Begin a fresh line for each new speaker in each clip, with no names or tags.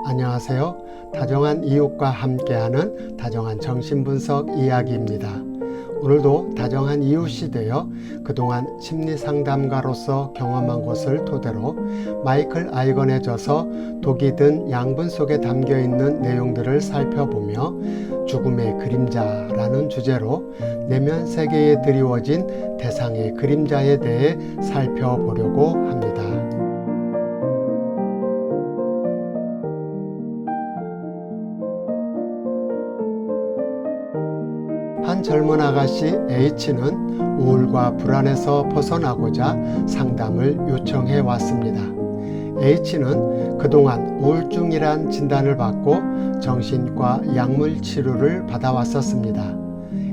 안녕하세요. 다정한 이웃과 함께하는 다정한 정신분석 이야기입니다. 오늘도 다정한 이웃이 되어 그동안 심리상담가로서 경험한 것을 토대로 마이클 아이건의 저서 독이 든 양분 속에 담겨있는 내용들을 살펴보며 죽음의 그림자라는 주제로 내면 세계에 드리워진 대상의 그림자에 대해 살펴보려고 합니다. 한 젊은 아가씨 H는 우울과 불안에서 벗어나고자 상담을 요청해 왔습니다. H는 그동안 우울증이란 진단을 받고 정신과 약물 치료를 받아왔었습니다.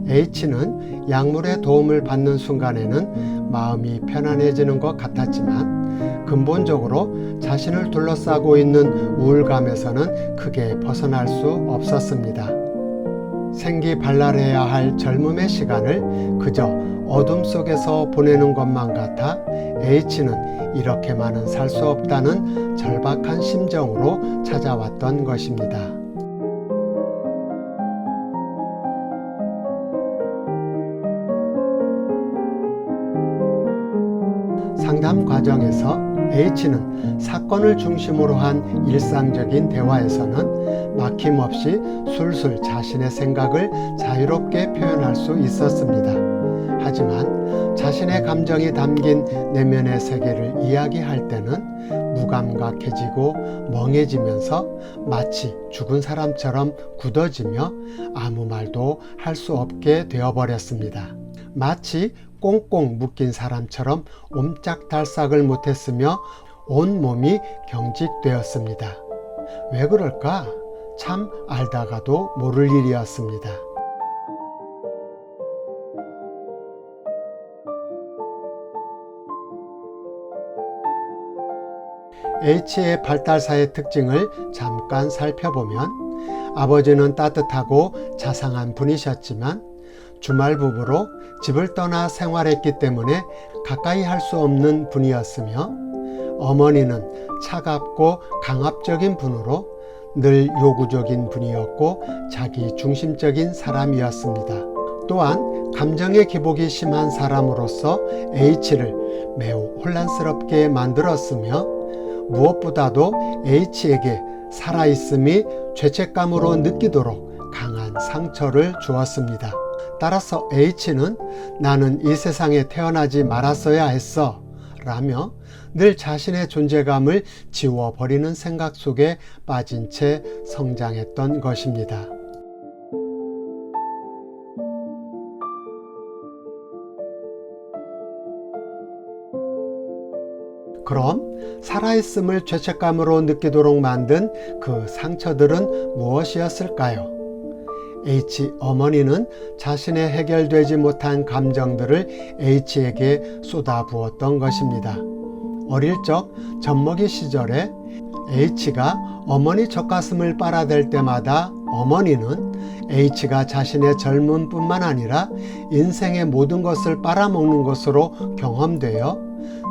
H는 약물의 도움을 받는 순간에는 마음이 편안해지는 것 같았지만 근본적으로 자신을 둘러싸고 있는 우울감에서는 크게 벗어날 수 없었습니다. 생기발랄해야 할 젊음의 시간을 그저 어둠 속에서 보내는 것만 같아 H는 이렇게만은 살 수 없다는 절박한 심정으로 찾아왔던 것입니다. 상담 과정에서 H는 사건을 중심으로 한 일상적인 대화에서는 막힘없이 술술 자신의 생각을 자유롭게 표현할 수 있었습니다. 하지만 자신의 감정이 담긴 내면의 세계를 이야기할 때는 무감각해지고 멍해지면서 마치 죽은 사람처럼 굳어지며 아무 말도 할 수 없게 되어버렸습니다. 마치 꽁꽁 묶인 사람처럼 옴짝달싹을 못했으며 온몸이 경직되었습니다. 왜 그럴까? 참 알다가도 모를 일이었습니다. H의 발달사의 특징을 잠깐 살펴보면 아버지는 따뜻하고 자상한 분이셨지만 주말 부부로 집을 떠나 생활했기 때문에 가까이 할 수 없는 분이었으며 어머니는 차갑고 강압적인 분으로 늘 요구적인 분이었고 자기 중심적인 사람이었습니다. 또한 감정의 기복이 심한 사람으로서 H를 매우 혼란스럽게 만들었으며 무엇보다도 H에게 살아있음이 죄책감으로 느끼도록 강한 상처를 주었습니다. 따라서 H는 나는 이 세상에 태어나지 말았어야 했어 라며 늘 자신의 존재감을 지워버리는 생각 속에 빠진 채 성장했던 것입니다. 그럼 살아있음을 죄책감으로 느끼도록 만든 그 상처들은 무엇이었을까요? H 어머니는 자신의 해결되지 못한 감정들을 H에게 쏟아부었던 것입니다. 어릴 적 젖먹이 시절에 H가 어머니 젖가슴을 빨아댈 때마다 어머니는 H가 자신의 젊음뿐만 아니라 인생의 모든 것을 빨아먹는 것으로 경험되어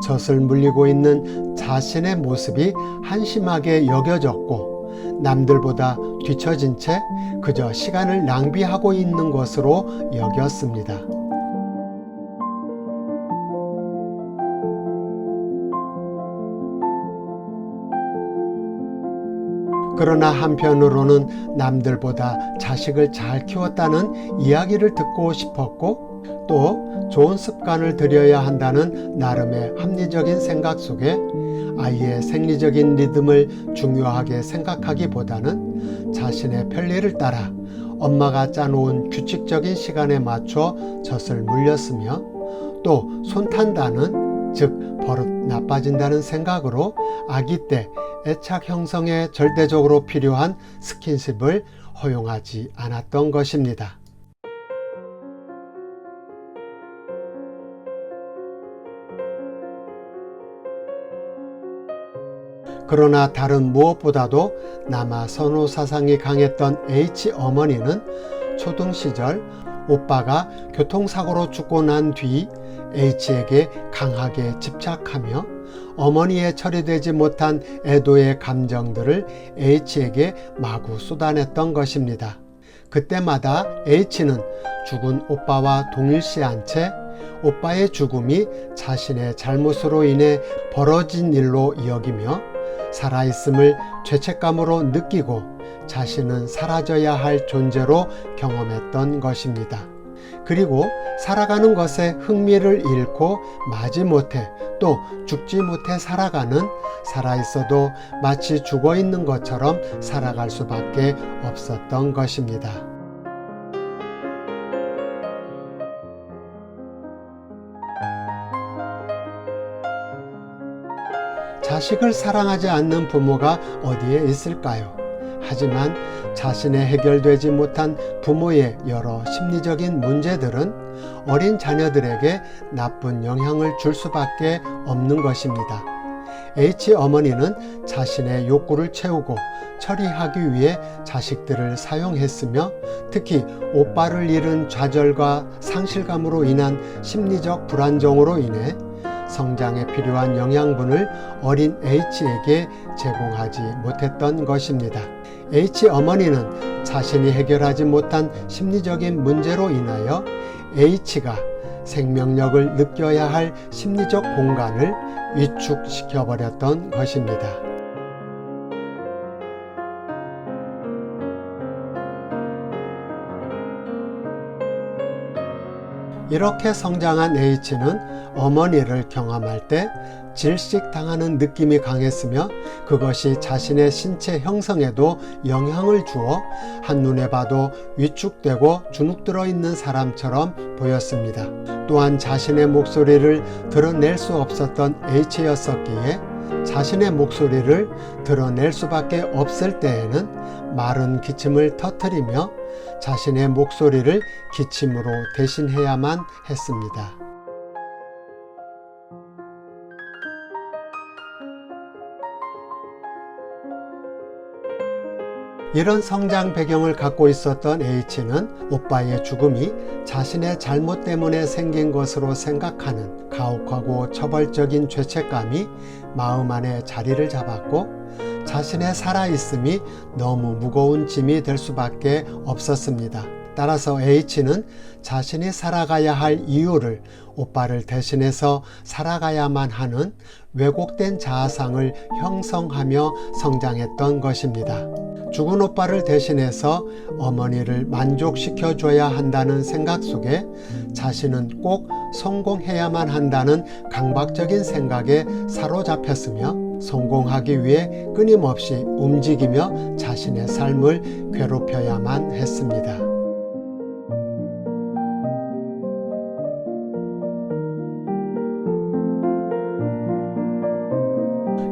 젖을 물리고 있는 자신의 모습이 한심하게 여겨졌고 남들보다 뒤처진 채 그저 시간을 낭비하고 있는 것으로 여겼습니다. 그러나 한편으로는 남들보다 자식을 잘 키웠다는 이야기를 듣고 싶었고 또 좋은 습관을 들여야 한다는 나름의 합리적인 생각 속에 아이의 생리적인 리듬을 중요하게 생각하기보다는 자신의 편리를 따라 엄마가 짜놓은 규칙적인 시간에 맞춰 젖을 물렸으며 또 손탄다는 즉 버릇 나빠진다는 생각으로 아기 때 애착 형성에 절대적으로 필요한 스킨십을 허용하지 않았던 것입니다. 그러나 다른 무엇보다도 남아 선호 사상이 강했던 H 어머니는 초등 시절 오빠가 교통사고로 죽고 난 뒤 H에게 강하게 집착하며 어머니의 처리되지 못한 애도의 감정들을 H에게 마구 쏟아냈던 것입니다. 그때마다 H는 죽은 오빠와 동일시한 채 오빠의 죽음이 자신의 잘못으로 인해 벌어진 일로 여기며 살아있음을 죄책감으로 느끼고 자신은 사라져야 할 존재로 경험했던 것입니다. 그리고 살아가는 것에 흥미를 잃고 마지못해 또 죽지 못해 살아가는, 살아있어도 마치 죽어있는 것처럼 살아갈 수밖에 없었던 것입니다. 자식을 사랑하지 않는 부모가 어디에 있을까요? 하지만 자신의 해결되지 못한 부모의 여러 심리적인 문제들은 어린 자녀들에게 나쁜 영향을 줄 수밖에 없는 것입니다. H 어머니는 자신의 욕구를 채우고 처리하기 위해 자식들을 사용했으며 특히 오빠를 잃은 좌절과 상실감으로 인한 심리적 불안정으로 인해 성장에 필요한 영양분을 어린 H에게 제공하지 못했던 것입니다. H 어머니는 자신이 해결하지 못한 심리적인 문제로 인하여 H가 생명력을 느껴야 할 심리적 공간을 위축시켜 버렸던 것입니다. 이렇게 성장한 H는 어머니를 경험할 때 질식당하는 느낌이 강했으며 그것이 자신의 신체 형성에도 영향을 주어 한눈에 봐도 위축되고 주눅들어 있는 사람처럼 보였습니다. 또한 자신의 목소리를 드러낼 수 없었던 H였었기에 자신의 목소리를 드러낼 수밖에 없을 때에는 마른 기침을 터뜨리며 자신의 목소리를 기침으로 대신해야만 했습니다. 이런 성장 배경을 갖고 있었던 H는 오빠의 죽음이 자신의 잘못 때문에 생긴 것으로 생각하는 가혹하고 처벌적인 죄책감이 마음 안에 자리를 잡았고 자신의 살아있음이 너무 무거운 짐이 될 수밖에 없었습니다. 따라서 H는 자신이 살아가야 할 이유를 오빠를 대신해서 살아가야만 하는 왜곡된 자아상을 형성하며 성장했던 것입니다. 죽은 오빠를 대신해서 어머니를 만족시켜줘야 한다는 생각 속에 자신은 꼭 성공해야만 한다는 강박적인 생각에 사로잡혔으며 성공하기 위해 끊임없이 움직이며 자신의 삶을 괴롭혀야만 했습니다.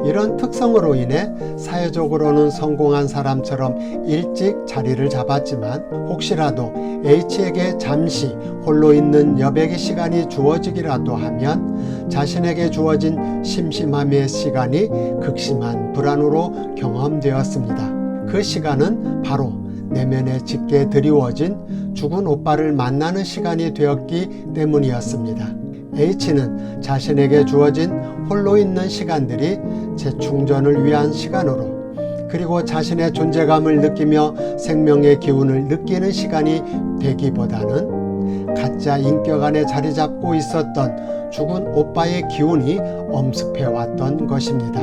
이런 특성으로 인해 사회적으로는 성공한 사람처럼 일찍 자리를 잡았지만 혹시라도 H에게 잠시 홀로 있는 여백의 시간이 주어지기라도 하면 자신에게 주어진 심심함의 시간이 극심한 불안으로 경험되었습니다. 그 시간은 바로 내면에 짙게 드리워진 죽은 오빠를 만나는 시간이 되었기 때문이었습니다. H는 자신에게 주어진 홀로 있는 시간들이 재충전을 위한 시간으로 그리고 자신의 존재감을 느끼며 생명의 기운을 느끼는 시간이 되기보다는 가짜 인격 안에 자리 잡고 있었던 죽은 오빠의 기운이 엄습해왔던 것입니다.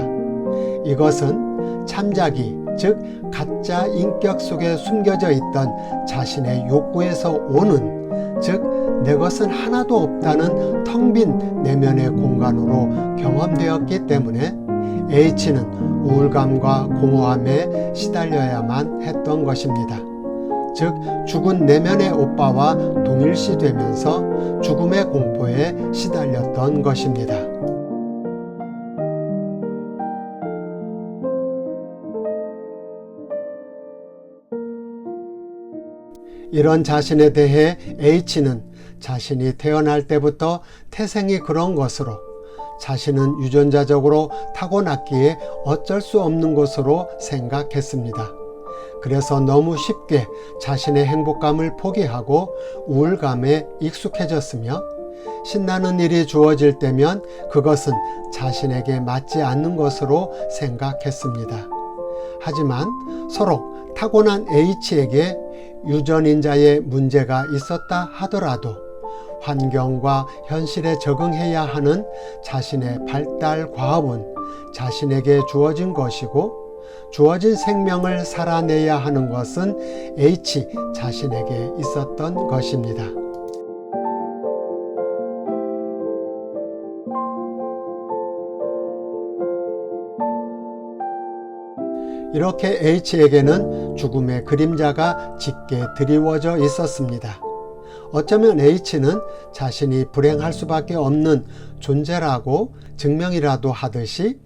이것은 참자기, 즉 가짜 인격 속에 숨겨져 있던 자신의 욕구에서 오는, 즉 내 것은 하나도 없다는 텅 빈 내면의 공간으로 경험되었기 때문에 H는 우울감과 공허함에 시달려야만 했던 것입니다. 즉 죽은 내면의 오빠와 동일시되면서 죽음의 공포에 시달렸던 것입니다. 이런 자신에 대해 H는 자신이 태어날 때부터 태생이 그런 것으로 자신은 유전자적으로 타고났기에 어쩔 수 없는 것으로 생각했습니다. 그래서 너무 쉽게 자신의 행복감을 포기하고 우울감에 익숙해졌으며 신나는 일이 주어질 때면 그것은 자신에게 맞지 않는 것으로 생각했습니다. 하지만 서로 타고난 H에게 유전인자에 문제가 있었다 하더라도 환경과 현실에 적응해야 하는 자신의 발달 과업은 자신에게 주어진 것이고 주어진 생명을 살아내야 하는 것은 H 자신에게 있었던 것입니다. 이렇게 H에게는 죽음의 그림자가 짙게 드리워져 있었습니다. 어쩌면 H는 자신이 불행할 수밖에 없는 존재라고 증명이라도 하듯이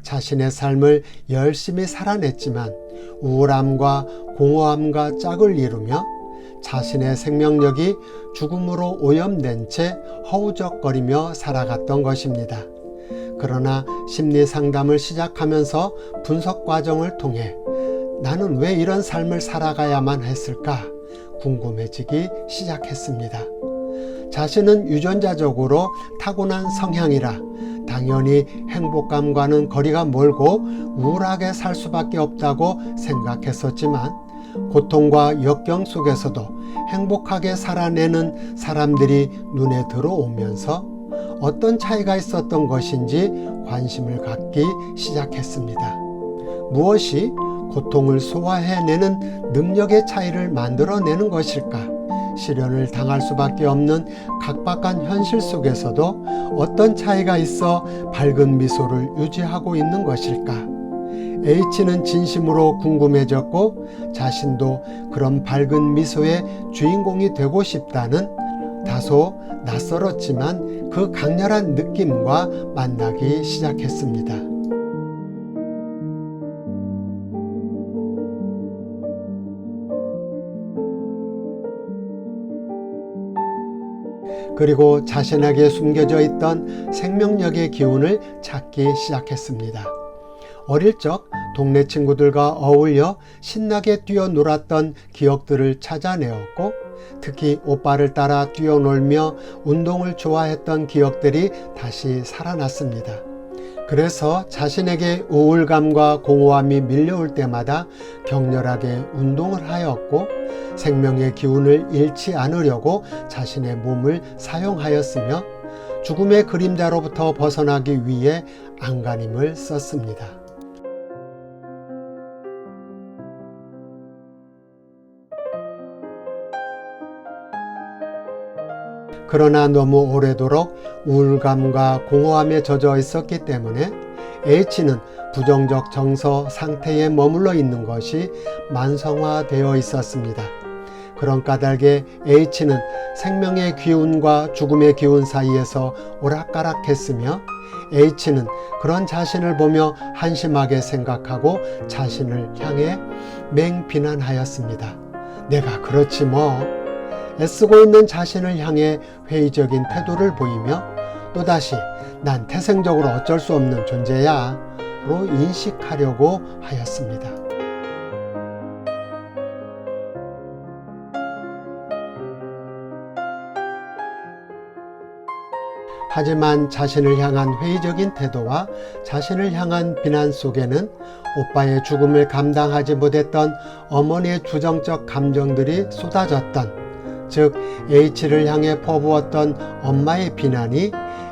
자신의 삶을 열심히 살아냈지만 우울함과 공허함과 짝을 이루며 자신의 생명력이 죽음으로 오염된 채 허우적거리며 살아갔던 것입니다. 그러나 심리 상담을 시작하면서 분석 과정을 통해 나는 왜 이런 삶을 살아가야만 했을까 궁금해지기 시작했습니다. 자신은 유전자적으로 타고난 성향이라 당연히 행복감과는 거리가 멀고 우울하게 살 수밖에 없다고 생각했었지만 고통과 역경 속에서도 행복하게 살아내는 사람들이 눈에 들어오면서 어떤 차이가 있었던 것인지 관심을 갖기 시작했습니다. 무엇이 고통을 소화해내는 능력의 차이를 만들어내는 것일까? 시련을 당할 수밖에 없는 각박한 현실 속에서도 어떤 차이가 있어 밝은 미소를 유지하고 있는 것일까? H는 진심으로 궁금해졌고 자신도 그런 밝은 미소의 주인공이 되고 싶다는 다소 낯설었지만 그 강렬한 느낌과 만나기 시작했습니다. 그리고 자신에게 숨겨져 있던 생명력의 기운을 찾기 시작했습니다. 어릴 적 동네 친구들과 어울려 신나게 뛰어놀았던 기억들을 찾아내었고 특히 오빠를 따라 뛰어놀며 운동을 좋아했던 기억들이 다시 살아났습니다. 그래서 자신에게 우울감과 공허함이 밀려올 때마다 격렬하게 운동을 하였고 생명의 기운을 잃지 않으려고 자신의 몸을 사용하였으며 죽음의 그림자로부터 벗어나기 위해 안간힘을 썼습니다. 그러나 너무 오래도록 우울감과 공허함에 젖어 있었기 때문에 H는 부정적 정서 상태에 머물러 있는 것이 만성화되어 있었습니다. 그런 까닭에 H는 생명의 기운과 죽음의 기운 사이에서 오락가락했으며 H는 그런 자신을 보며 한심하게 생각하고 자신을 향해 맹비난하였습니다. 내가 그렇지 뭐. 애쓰고 있는 자신을 향해 회의적인 태도를 보이며 또다시 난 태생적으로 어쩔 수 없는 존재야 로 인식하려고 하였습니다. 하지만 자신을 향한 회의적인 태도와 자신을 향한 비난 속에는 오빠의 죽음을 감당하지 못했던 어머니의 주정적 감정들이 쏟아졌던 즉 H를 향해 퍼부었던 엄마의 비난이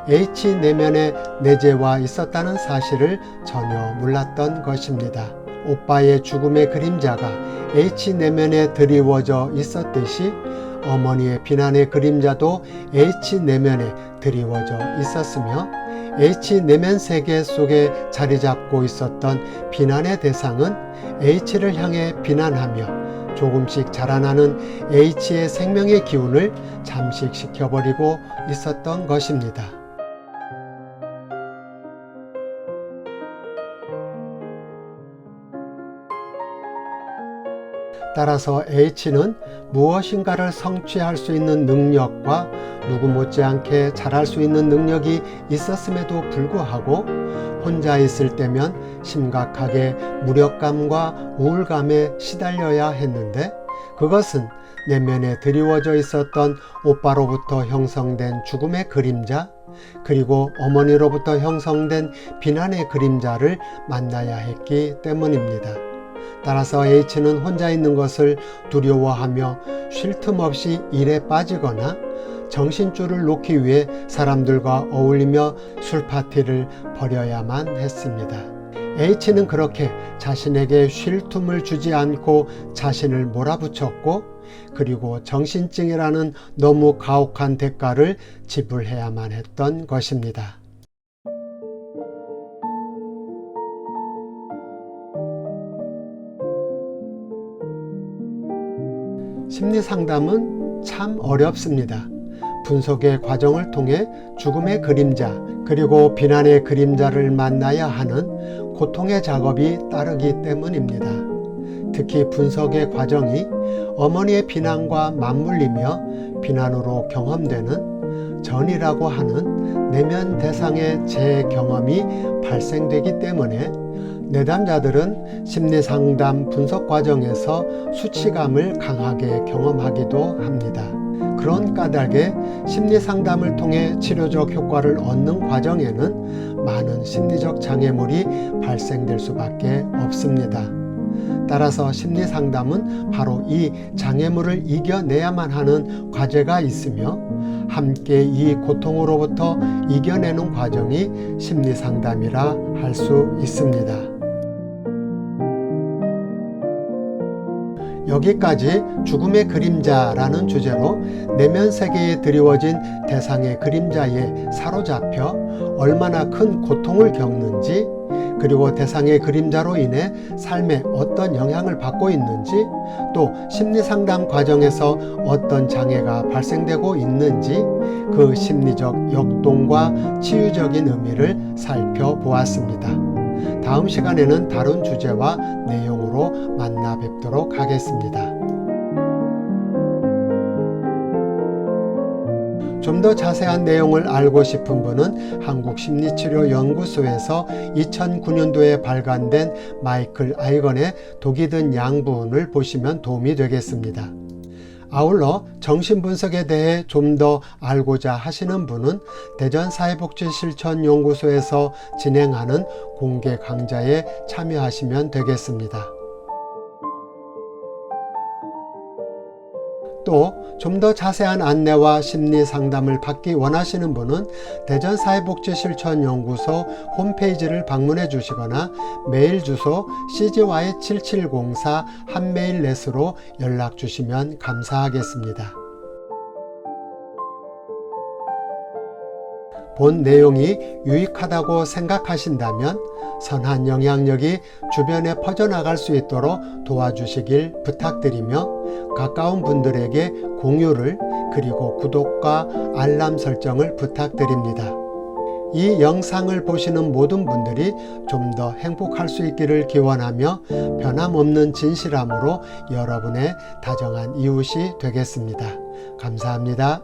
H 내면의 내재와 있었다는 사실을 전혀 몰랐던 것입니다. 오빠의 죽음의 그림자가 H 내면에 드리워져 있었듯이 어머니의 비난의 그림자도 H 내면에 드리워져 있었으며 H 내면 세계 속에 자리 잡고 있었던 비난의 대상은 H를 향해 비난하며 조금씩 자라나는 H의 생명의 기운을 잠식시켜버리고 있었던 것입니다. 따라서 H는 무엇인가를 성취할 수 있는 능력과 누구 못지않게 잘할 수 있는 능력이 있었음에도 불구하고 혼자 있을 때면 심각하게 무력감과 우울감에 시달려야 했는데, 그것은 내면에 드리워져 있었던 오빠로부터 형성된 죽음의 그림자, 그리고 어머니로부터 형성된 비난의 그림자를 만나야 했기 때문입니다. 따라서 H는 혼자 있는 것을 두려워하며 쉴 틈 없이 일에 빠지거나 정신줄을 놓기 위해 사람들과 어울리며 술 파티를 벌여야만 했습니다. H는 그렇게 자신에게 쉴 틈을 주지 않고 자신을 몰아붙였고, 그리고 정신증이라는 너무 가혹한 대가를 지불해야만 했던 것입니다. 심리상담은 참 어렵습니다. 분석의 과정을 통해 죽음의 그림자, 그리고 비난의 그림자를 만나야 하는 고통의 작업이 따르기 때문입니다. 특히 분석의 과정이 어머니의 비난과 맞물리며 비난으로 경험되는 전이라고 하는 내면 대상의 재경험이 발생되기 때문에 내담자들은 심리상담 분석 과정에서 수치감을 강하게 경험하기도 합니다. 그런 까닭에 심리상담을 통해 치료적 효과를 얻는 과정에는 많은 심리적 장애물이 발생될 수밖에 없습니다. 따라서 심리상담은 바로 이 장애물을 이겨내야만 하는 과제가 있으며, 함께 이 고통으로부터 이겨내는 과정이 심리상담이라 할 수 있습니다. 여기까지 죽음의 그림자라는 주제로 내면 세계에 드리워진 대상의 그림자에 사로잡혀 얼마나 큰 고통을 겪는지, 그리고 대상의 그림자로 인해 삶에 어떤 영향을 받고 있는지, 또 심리상담 과정에서 어떤 장애가 발생되고 있는지, 그 심리적 역동과 치유적인 의미를 살펴보았습니다. 다음 시간에는 다른 주제와 내용으로 만나 뵙도록 하겠습니다. 좀 더 자세한 내용을 알고 싶은 분은 한국심리치료연구소에서 2009년도에 발간된 마이클 아이건의 독이 든 양분을 보시면 도움이 되겠습니다. 아울러 정신분석에 대해 좀 더 알고자 하시는 분은 대전사회복지실천연구소에서 진행하는 공개 강좌에 참여하시면 되겠습니다. 또 좀 더 자세한 안내와 심리 상담을 받기 원하시는 분은 대전사회복지실천연구소 홈페이지를 방문해 주시거나 메일 주소 cgy7704@mail.net으로 연락 주시면 감사하겠습니다. 본 내용이 유익하다고 생각하신다면 선한 영향력이 주변에 퍼져나갈 수 있도록 도와주시길 부탁드리며, 가까운 분들에게 공유를, 그리고 구독과 알람 설정을 부탁드립니다. 이 영상을 보시는 모든 분들이 좀 더 행복할 수 있기를 기원하며 변함없는 진실함으로 여러분의 다정한 이웃이 되겠습니다. 감사합니다.